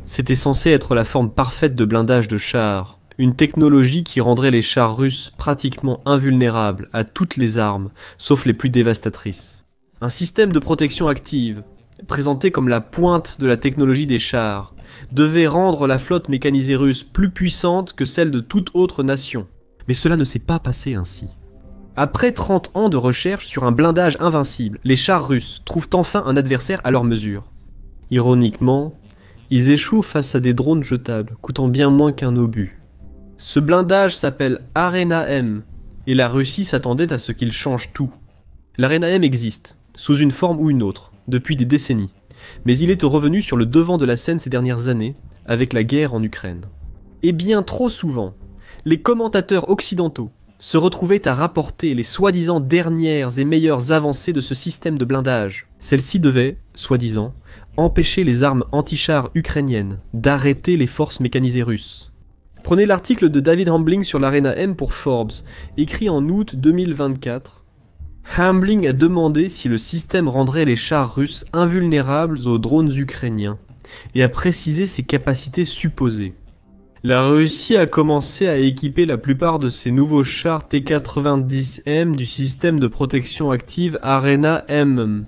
C'était censé être la forme parfaite de blindage de chars, une technologie qui rendrait les chars russes pratiquement invulnérables à toutes les armes, sauf les plus dévastatrices. Un système de protection active, présenté comme la pointe de la technologie des chars, devait rendre la flotte mécanisée russe plus puissante que celle de toute autre nation. Mais cela ne s'est pas passé ainsi. Après 30 ans de recherche sur un blindage invincible, les chars russes trouvent enfin un adversaire à leur mesure. Ironiquement, ils échouent face à des drones jetables, coûtant bien moins qu'un obus. Ce blindage s'appelle Arena M, et la Russie s'attendait à ce qu'il change tout. L'Arena M existe, sous une forme ou une autre, depuis des décennies, mais il est revenu sur le devant de la scène ces dernières années, avec la guerre en Ukraine. Et bien trop souvent, les commentateurs occidentaux se retrouvaient à rapporter les soi-disant dernières et meilleures avancées de ce système de blindage. Celles-ci devaient, soi-disant, empêcher les armes anti-chars ukrainiennes d'arrêter les forces mécanisées russes. Prenez l'article de David Hambling sur l'Arena M pour Forbes, écrit en août 2024. Hambling a demandé si le système rendrait les chars russes invulnérables aux drones ukrainiens, et a précisé ses capacités supposées. La Russie a commencé à équiper la plupart de ses nouveaux chars T-90M du système de protection active Arena M,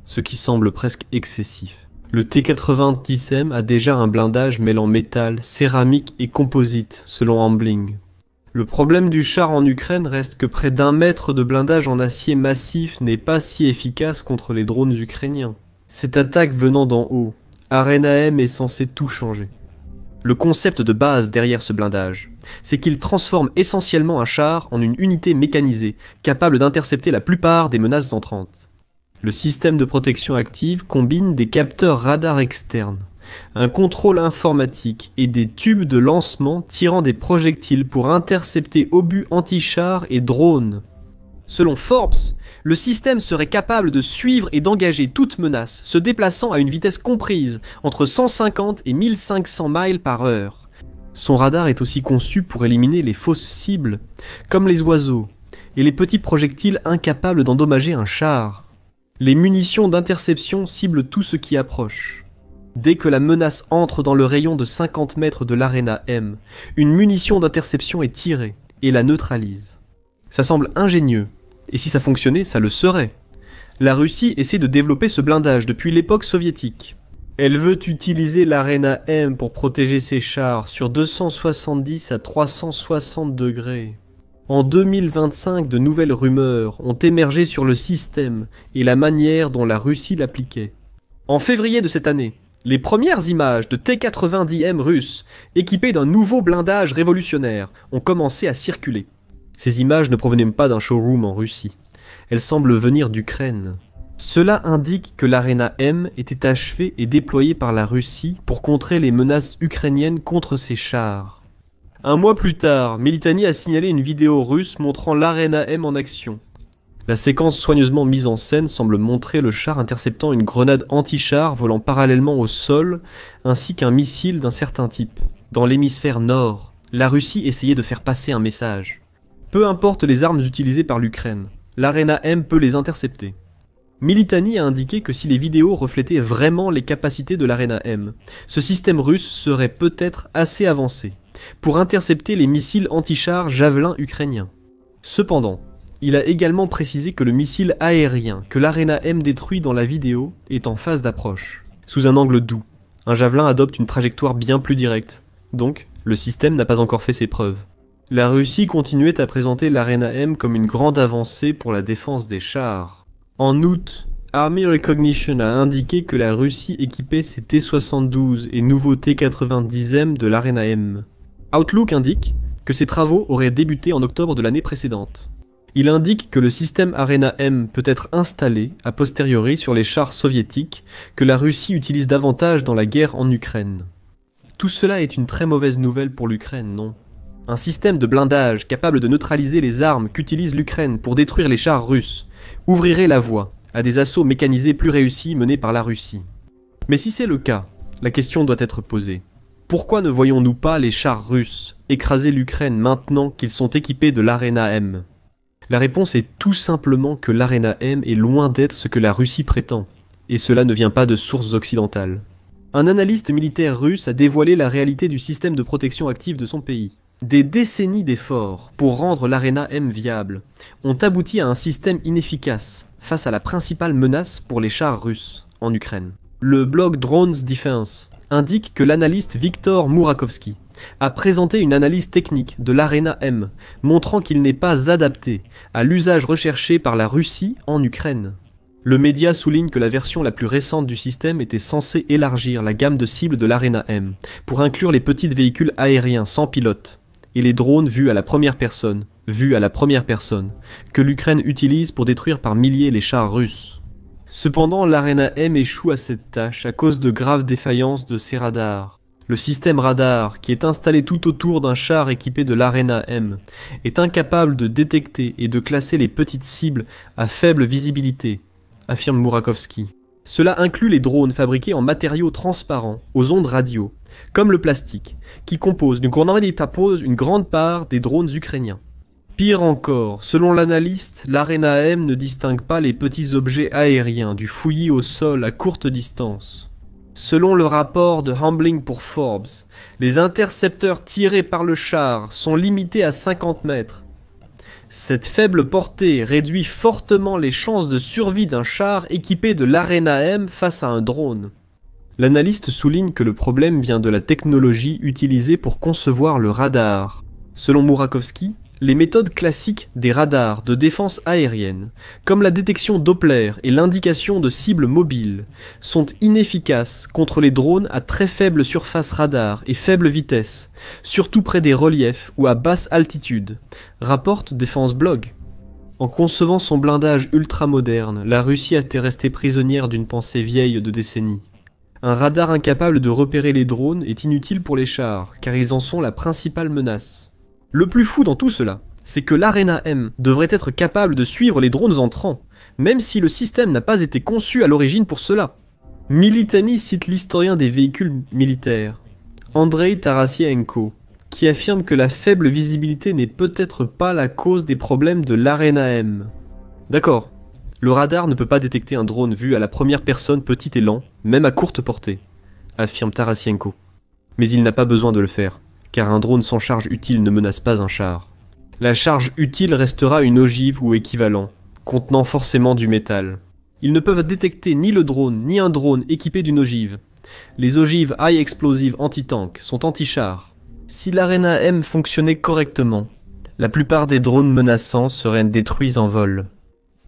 ce qui semble presque excessif. Le T-90M a déjà un blindage mêlant métal, céramique et composite, selon Hambling. Le problème du char en Ukraine reste que près d'1 mètre de blindage en acier massif n'est pas si efficace contre les drones ukrainiens. Cette attaque venant d'en haut, Arena M est censé tout changer. Le concept de base derrière ce blindage, c'est qu'il transforme essentiellement un char en une unité mécanisée, capable d'intercepter la plupart des menaces entrantes. Le système de protection active combine des capteurs radar externes, un contrôle informatique et des tubes de lancement tirant des projectiles pour intercepter obus anti-chars et drones. Selon Forbes, le système serait capable de suivre et d'engager toute menace, se déplaçant à une vitesse comprise entre 150 et 1500 miles par heure. Son radar est aussi conçu pour éliminer les fausses cibles, comme les oiseaux, et les petits projectiles incapables d'endommager un char. Les munitions d'interception ciblent tout ce qui approche. Dès que la menace entre dans le rayon de 50 mètres de l'Arena M, une munition d'interception est tirée et la neutralise. Ça semble ingénieux. Et si ça fonctionnait, ça le serait. La Russie essaie de développer ce blindage depuis l'époque soviétique. Elle veut utiliser l'Arena M pour protéger ses chars sur 270 à 360 degrés. En 2025, de nouvelles rumeurs ont émergé sur le système et la manière dont la Russie l'appliquait. En février de cette année, les premières images de T-90M russes, équipés d'un nouveau blindage révolutionnaire, ont commencé à circuler. Ces images ne provenaient pas d'un showroom en Russie. Elles semblent venir d'Ukraine. Cela indique que l'Arena M était achevée et déployée par la Russie pour contrer les menaces ukrainiennes contre ses chars. Un mois plus tard, Militani a signalé une vidéo russe montrant l'Arena M en action. La séquence soigneusement mise en scène semble montrer le char interceptant une grenade anti-char volant parallèlement au sol, ainsi qu'un missile d'un certain type. Dans l'hémisphère nord, la Russie essayait de faire passer un message. Peu importe les armes utilisées par l'Ukraine, l'Arena M peut les intercepter. Militani a indiqué que si les vidéos reflétaient vraiment les capacités de l'Arena M, ce système russe serait peut-être assez avancé pour intercepter les missiles anti-chars Javelin ukrainiens. Cependant, il a également précisé que le missile aérien que l'Arena M détruit dans la vidéo est en phase d'approche, sous un angle doux. Un Javelin adopte une trajectoire bien plus directe, donc le système n'a pas encore fait ses preuves. La Russie continuait à présenter l'Arena M comme une grande avancée pour la défense des chars. En août, Army Recognition a indiqué que la Russie équipait ses T-72 et nouveaux T-90M de l'Arena M. Outlook indique que ces travaux auraient débuté en octobre de l'année précédente. Il indique que le système Arena M peut être installé a posteriori sur les chars soviétiques que la Russie utilise davantage dans la guerre en Ukraine. Tout cela est une très mauvaise nouvelle pour l'Ukraine, non ? Un système de blindage capable de neutraliser les armes qu'utilise l'Ukraine pour détruire les chars russes ouvrirait la voie à des assauts mécanisés plus réussis menés par la Russie. Mais si c'est le cas, la question doit être posée. Pourquoi ne voyons-nous pas les chars russes écraser l'Ukraine maintenant qu'ils sont équipés de l'Arena M ? La réponse est tout simplement que l'Arena M est loin d'être ce que la Russie prétend, et cela ne vient pas de sources occidentales. Un analyste militaire russe a dévoilé la réalité du système de protection active de son pays. Des décennies d'efforts pour rendre l'Arena M viable ont abouti à un système inefficace face à la principale menace pour les chars russes en Ukraine. Le blog Drones Defense indique que l'analyste Viktor Mourakovsky a présenté une analyse technique de l'Arena M, montrant qu'il n'est pas adapté à l'usage recherché par la Russie en Ukraine. Le média souligne que la version la plus récente du système était censée élargir la gamme de cibles de l'Arena M pour inclure les petits véhicules aériens sans pilote et les drones vus à la première personne, que l'Ukraine utilise pour détruire par milliers les chars russes. Cependant, l'Arena M échoue à cette tâche à cause de graves défaillances de ses radars. Le système radar, qui est installé tout autour d'un char équipé de l'Arena M, est incapable de détecter et de classer les petites cibles à faible visibilité, affirme Mourakovsky. Cela inclut les drones fabriqués en matériaux transparents, aux ondes radio, comme le plastique, qui composent une grande part des drones ukrainiens. Pire encore, selon l'analyste, l'Arena M ne distingue pas les petits objets aériens du fouillis au sol à courte distance. Selon le rapport de Hambling pour Forbes, les intercepteurs tirés par le char sont limités à 50 mètres. Cette faible portée réduit fortement les chances de survie d'un char équipé de l'Arena M face à un drone. L'analyste souligne que le problème vient de la technologie utilisée pour concevoir le radar. Selon Mourakovsky, les méthodes classiques des radars de défense aérienne, comme la détection Doppler et l'indication de cibles mobiles, sont inefficaces contre les drones à très faible surface radar et faible vitesse, surtout près des reliefs ou à basse altitude, rapporte Defense Blog. En concevant son blindage ultramoderne, la Russie était restée prisonnière d'une pensée vieille de décennies. Un radar incapable de repérer les drones est inutile pour les chars, car ils en sont la principale menace. Le plus fou dans tout cela, c'est que l'Arena M devrait être capable de suivre les drones entrants, même si le système n'a pas été conçu à l'origine pour cela. Militani cite l'historien des véhicules militaires, Andrei Tarasienko, qui affirme que la faible visibilité n'est peut-être pas la cause des problèmes de l'Arena M. D'accord, le radar ne peut pas détecter un drone vu à la première personne petit et lent, même à courte portée, affirme Tarasienko. Mais il n'a pas besoin de le faire, car un drone sans charge utile ne menace pas un char. La charge utile restera une ogive ou équivalent, contenant forcément du métal. Ils ne peuvent détecter ni le drone, ni un drone équipé d'une ogive. Les ogives High Explosive Anti-Tank sont anti-chars. Si l'Arena M fonctionnait correctement, la plupart des drones menaçants seraient détruits en vol.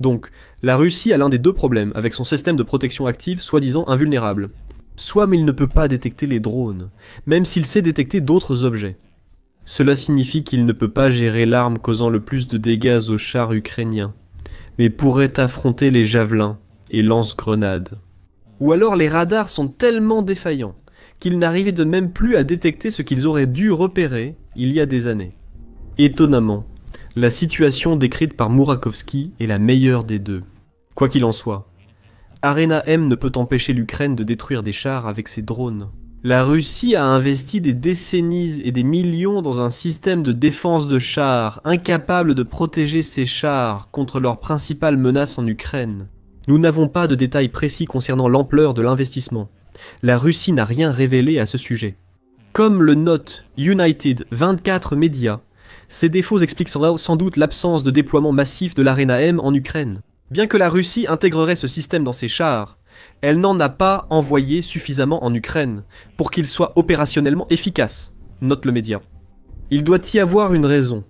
Donc, la Russie a l'un des deux problèmes avec son système de protection active soi-disant invulnérable. Soit il ne peut pas détecter les drones, même s'il sait détecter d'autres objets. Cela signifie qu'il ne peut pas gérer l'arme causant le plus de dégâts aux chars ukrainiens, mais pourrait affronter les javelins et lance-grenades. Ou alors les radars sont tellement défaillants qu'ils n'arrivaient de même plus à détecter ce qu'ils auraient dû repérer il y a des années. Étonnamment, la situation décrite par Mourakovsky est la meilleure des deux. Quoi qu'il en soit, Arena M ne peut empêcher l'Ukraine de détruire des chars avec ses drones. La Russie a investi des décennies et des millions dans un système de défense de chars, incapable de protéger ses chars contre leur principale menace en Ukraine. Nous n'avons pas de détails précis concernant l'ampleur de l'investissement. La Russie n'a rien révélé à ce sujet. Comme le note United 24 Media, ces défauts expliquent sans doute l'absence de déploiement massif de l'Arena M en Ukraine. Bien que la Russie intégrerait ce système dans ses chars, elle n'en a pas envoyé suffisamment en Ukraine pour qu'il soit opérationnellement efficace, note le média. Il doit y avoir une raison.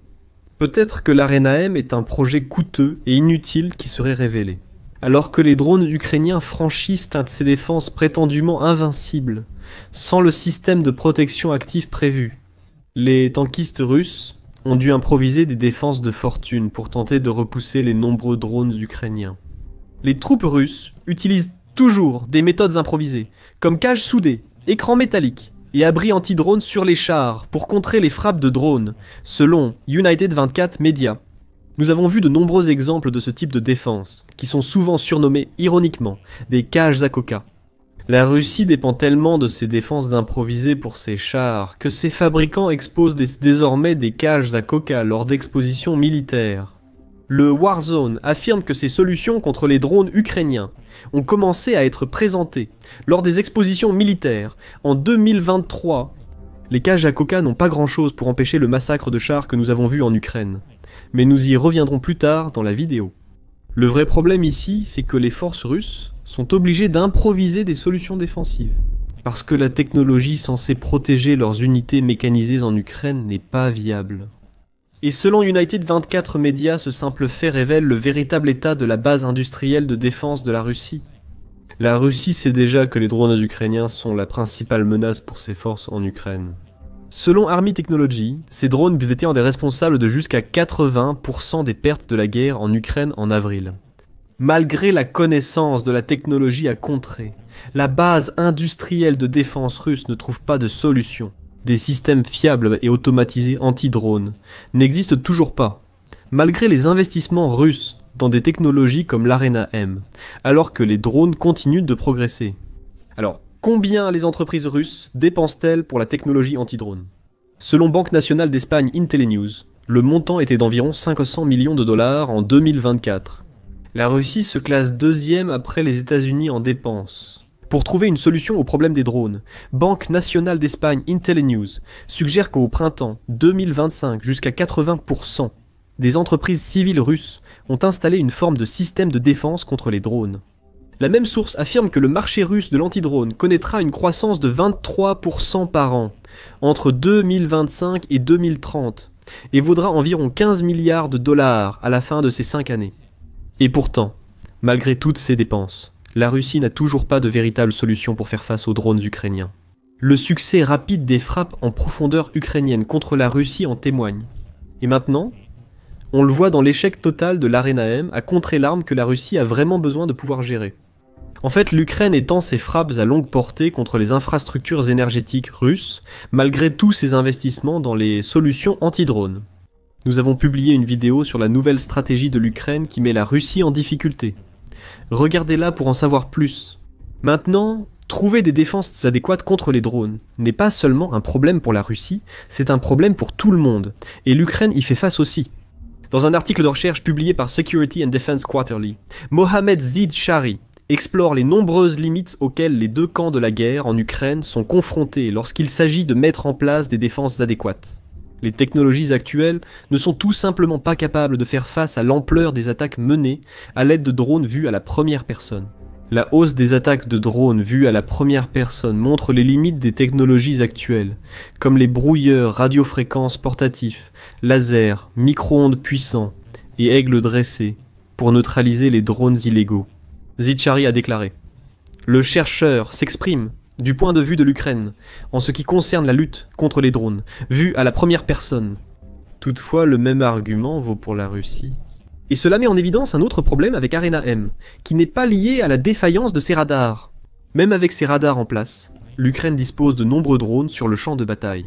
Peut-être que l'Arena M est un projet coûteux et inutile qui serait révélé. Alors que les drones ukrainiens franchissent un de ces défenses prétendument invincibles, sans le système de protection actif prévu. Les tankistes russes ont dû improviser des défenses de fortune pour tenter de repousser les nombreux drones ukrainiens. Les troupes russes utilisent toujours des méthodes improvisées, comme cages soudées, écrans métalliques et abris anti-drones sur les chars pour contrer les frappes de drones, selon United 24 Media. Nous avons vu de nombreux exemples de ce type de défense, qui sont souvent surnommés ironiquement des cages à coca. La Russie dépend tellement de ses défenses d'improviser pour ses chars que ses fabricants exposent désormais des cages à coca lors d'expositions militaires. Le Warzone affirme que ces solutions contre les drones ukrainiens ont commencé à être présentées lors des expositions militaires en 2023. Les cages à coca n'ont pas grand-chose pour empêcher le massacre de chars que nous avons vu en Ukraine, mais nous y reviendrons plus tard dans la vidéo. Le vrai problème ici, c'est que les forces russes sont obligées d'improviser des solutions défensives, parce que la technologie censée protéger leurs unités mécanisées en Ukraine n'est pas viable. Et selon United 24 Media, ce simple fait révèle le véritable état de la base industrielle de défense de la Russie. La Russie sait déjà que les drones ukrainiens sont la principale menace pour ses forces en Ukraine. Selon Army Technology, ces drones étaient des responsables de jusqu'à 80% des pertes de la guerre en Ukraine en avril. Malgré la connaissance de la technologie à contrer, la base industrielle de défense russe ne trouve pas de solution. Des systèmes fiables et automatisés anti-drones n'existent toujours pas, malgré les investissements russes dans des technologies comme l'Arena M, alors que les drones continuent de progresser. Alors, combien les entreprises russes dépensent-elles pour la technologie anti-drone? Selon Banque Nationale d'Espagne Intellinews, le montant était d'environ 500 millions de dollars en 2024. La Russie se classe deuxième après les États-Unis en dépenses. Pour trouver une solution au problème des drones, Banque Nationale d'Espagne Intellinews suggère qu'au printemps 2025, jusqu'à 80% des entreprises civiles russes ont installé une forme de système de défense contre les drones. La même source affirme que le marché russe de l'antidrone connaîtra une croissance de 23% par an entre 2025 et 2030 et vaudra environ 15 milliards de dollars à la fin de ces 5 années. Et pourtant, malgré toutes ces dépenses, la Russie n'a toujours pas de véritable solution pour faire face aux drones ukrainiens. Le succès rapide des frappes en profondeur ukrainiennes contre la Russie en témoigne. Et maintenant, on le voit dans l'échec total de l'Arena M à contrer l'arme que la Russie a vraiment besoin de pouvoir gérer. En fait, l'Ukraine étend ses frappes à longue portée contre les infrastructures énergétiques russes, malgré tous ses investissements dans les solutions anti-drones. Nous avons publié une vidéo sur la nouvelle stratégie de l'Ukraine qui met la Russie en difficulté. Regardez-la pour en savoir plus. Maintenant, trouver des défenses adéquates contre les drones n'est pas seulement un problème pour la Russie, c'est un problème pour tout le monde, et l'Ukraine y fait face aussi. Dans un article de recherche publié par Security and Defense Quarterly, Mohamed Zid Shari explore les nombreuses limites auxquelles les deux camps de la guerre en Ukraine sont confrontés lorsqu'il s'agit de mettre en place des défenses adéquates. Les technologies actuelles ne sont tout simplement pas capables de faire face à l'ampleur des attaques menées à l'aide de drones vus à la première personne. La hausse des attaques de drones vues à la première personne montre les limites des technologies actuelles, comme les brouilleurs radiofréquences portatifs, lasers, micro-ondes puissants et aigles dressés, pour neutraliser les drones illégaux. Zitchari a déclaré « Le chercheur s'exprime du point de vue de l'Ukraine, en ce qui concerne la lutte contre les drones, vus à la première personne. » Toutefois, le même argument vaut pour la Russie. Et cela met en évidence un autre problème avec Arena M, qui n'est pas lié à la défaillance de ses radars. Même avec ses radars en place, l'Ukraine dispose de nombreux drones sur le champ de bataille.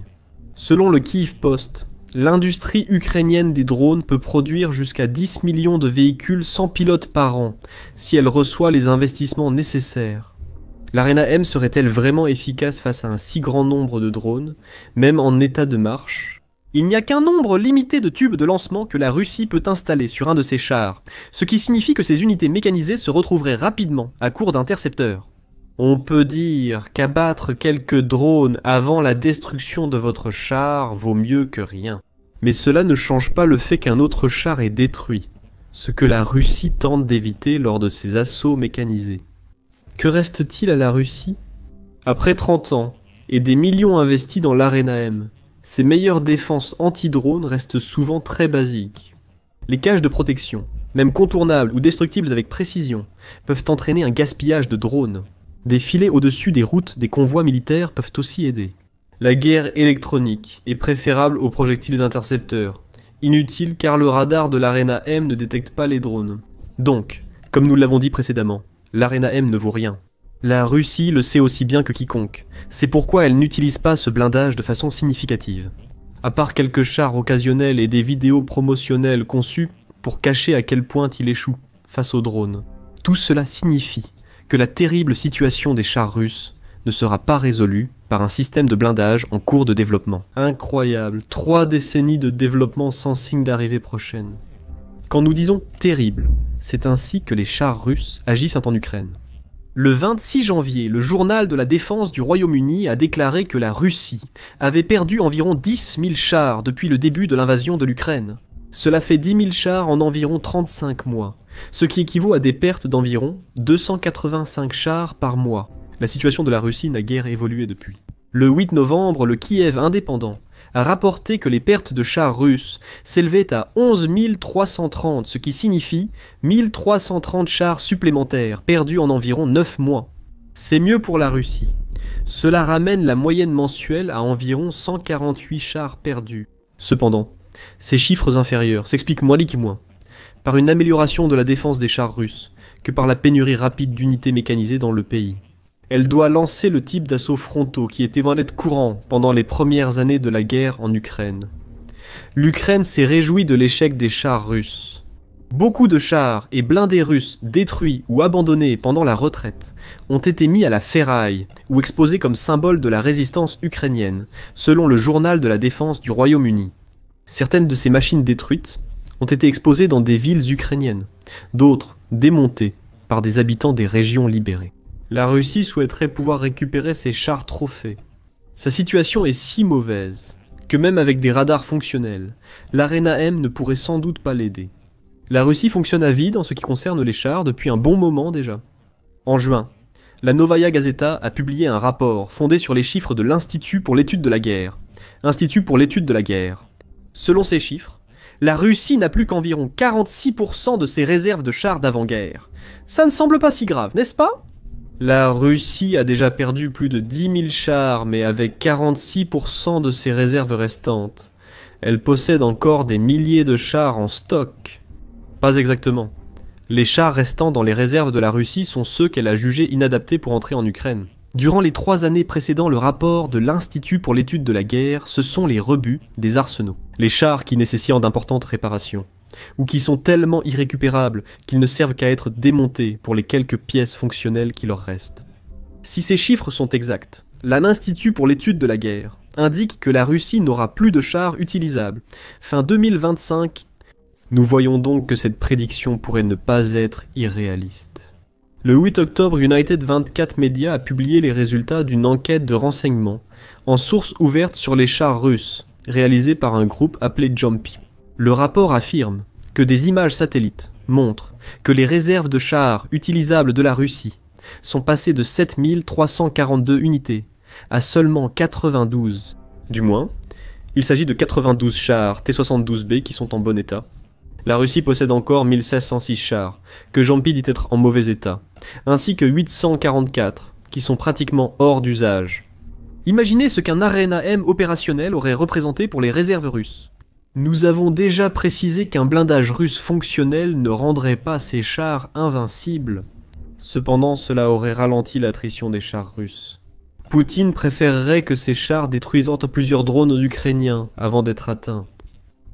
Selon le Kyiv Post, l'industrie ukrainienne des drones peut produire jusqu'à 10 millions de véhicules sans pilote par an, si elle reçoit les investissements nécessaires. L'Arena M serait-elle vraiment efficace face à un si grand nombre de drones, même en état de marche? Il n'y a qu'un nombre limité de tubes de lancement que la Russie peut installer sur un de ses chars, ce qui signifie que ces unités mécanisées se retrouveraient rapidement à court d'intercepteurs. On peut dire qu'abattre quelques drones avant la destruction de votre char vaut mieux que rien. Mais cela ne change pas le fait qu'un autre char est détruit, ce que la Russie tente d'éviter lors de ses assauts mécanisés. Que reste-t-il à la Russie? Après 30 ans, et des millions investis dans l'Arena M, ses meilleures défenses anti-drones restent souvent très basiques. Les cages de protection, même contournables ou destructibles avec précision, peuvent entraîner un gaspillage de drones. Des filets au-dessus des routes des convois militaires peuvent aussi aider. La guerre électronique est préférable aux projectiles intercepteurs. Inutile car le radar de l'Arena M ne détecte pas les drones. Donc, comme nous l'avons dit précédemment, l'Arena M ne vaut rien. La Russie le sait aussi bien que quiconque. C'est pourquoi elle n'utilise pas ce blindage de façon significative. À part quelques chars occasionnels et des vidéos promotionnelles conçues pour cacher à quel point il échoue face aux drones. Tout cela signifie que la terrible situation des chars russes ne sera pas résolue par un système de blindage en cours de développement. Incroyable, 3 décennies de développement sans signe d'arrivée prochaine. Quand nous disons terrible, c'est ainsi que les chars russes agissent en Ukraine. Le 26 janvier, le journal de la défense du Royaume-Uni a déclaré que la Russie avait perdu environ 10 000 chars depuis le début de l'invasion de l'Ukraine. Cela fait 10 000 chars en environ 35 mois, ce qui équivaut à des pertes d'environ 285 chars par mois. La situation de la Russie n'a guère évolué depuis. Le 8 novembre, le Kiev indépendant a rapporté que les pertes de chars russes s'élevaient à 11 330, ce qui signifie 1330 chars supplémentaires perdus en environ 9 mois. C'est mieux pour la Russie. Cela ramène la moyenne mensuelle à environ 148 chars perdus. Cependant, ces chiffres inférieurs s'expliquent moins par une amélioration de la défense des chars russes que par la pénurie rapide d'unités mécanisées dans le pays. Elle doit lancer le type d'assauts frontaux qui était loin d'être courant pendant les premières années de la guerre en Ukraine. L'Ukraine s'est réjouie de l'échec des chars russes. Beaucoup de chars et blindés russes détruits ou abandonnés pendant la retraite ont été mis à la ferraille ou exposés comme symbole de la résistance ukrainienne, selon le journal de la défense du Royaume-Uni. Certaines de ces machines détruites ont été exposées dans des villes ukrainiennes, d'autres démontées par des habitants des régions libérées. La Russie souhaiterait pouvoir récupérer ses chars trophées. Sa situation est si mauvaise que même avec des radars fonctionnels, l'Arena M ne pourrait sans doute pas l'aider. La Russie fonctionne à vide en ce qui concerne les chars depuis un bon moment déjà. En juin, la Novaya Gazeta a publié un rapport fondé sur les chiffres de l'Institut pour l'étude de la guerre. Institut pour l'étude de la guerre. Selon ces chiffres, la Russie n'a plus qu'environ 46% de ses réserves de chars d'avant-guerre. Ça ne semble pas si grave, n'est-ce pas ? La Russie a déjà perdu plus de 10 000 chars, mais avec 46% de ses réserves restantes. Elle possède encore des milliers de chars en stock. Pas exactement. Les chars restants dans les réserves de la Russie sont ceux qu'elle a jugés inadaptés pour entrer en Ukraine. Durant les 3 années précédant le rapport de l'Institut pour l'étude de la guerre, ce sont les rebuts des arsenaux. Les chars qui nécessitent d'importantes réparations, ou qui sont tellement irrécupérables qu'ils ne servent qu'à être démontés pour les quelques pièces fonctionnelles qui leur restent. Si ces chiffres sont exacts, l'Institut pour l'étude de la guerre indique que la Russie n'aura plus de chars utilisables. Fin 2025, nous voyons donc que cette prédiction pourrait ne pas être irréaliste. Le 8 octobre, United 24 Media a publié les résultats d'une enquête de renseignement en source ouverte sur les chars russes, réalisée par un groupe appelé Jumpy. Le rapport affirme que des images satellites montrent que les réserves de chars utilisables de la Russie sont passées de 7 342 unités à seulement 92. Du moins, il s'agit de 92 chars T-72B qui sont en bon état. La Russie possède encore 1606 chars, que Jumpy dit être en mauvais état, ainsi que 844, qui sont pratiquement hors d'usage. Imaginez ce qu'un Arena M opérationnel aurait représenté pour les réserves russes. Nous avons déjà précisé qu'un blindage russe fonctionnel ne rendrait pas ces chars invincibles. Cependant, cela aurait ralenti l'attrition des chars russes. Poutine préférerait que ces chars détruisent plusieurs drones ukrainiens avant d'être atteints.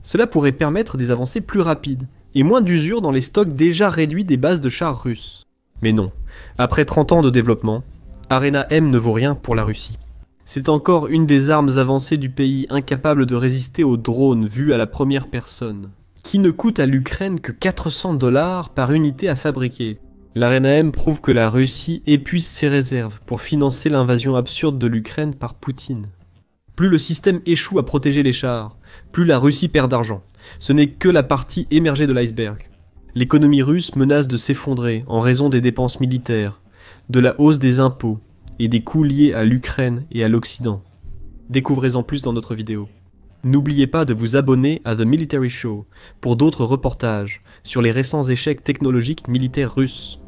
Cela pourrait permettre des avancées plus rapides, et moins d'usure dans les stocks déjà réduits des bases de chars russes. Mais non, après 30 ans de développement, Arena M ne vaut rien pour la Russie. C'est encore une des armes avancées du pays incapable de résister aux drones vus à la première personne, qui ne coûte à l'Ukraine que 400 $ par unité à fabriquer. L'Arena M prouve que la Russie épuise ses réserves pour financer l'invasion absurde de l'Ukraine par Poutine. Plus le système échoue à protéger les chars, plus la Russie perd d'argent. Ce n'est que la partie émergée de l'iceberg. L'économie russe menace de s'effondrer en raison des dépenses militaires, de la hausse des impôts et des coûts liés à l'Ukraine et à l'Occident. Découvrez-en plus dans notre vidéo. N'oubliez pas de vous abonner à The Military Show pour d'autres reportages sur les récents échecs technologiques militaires russes.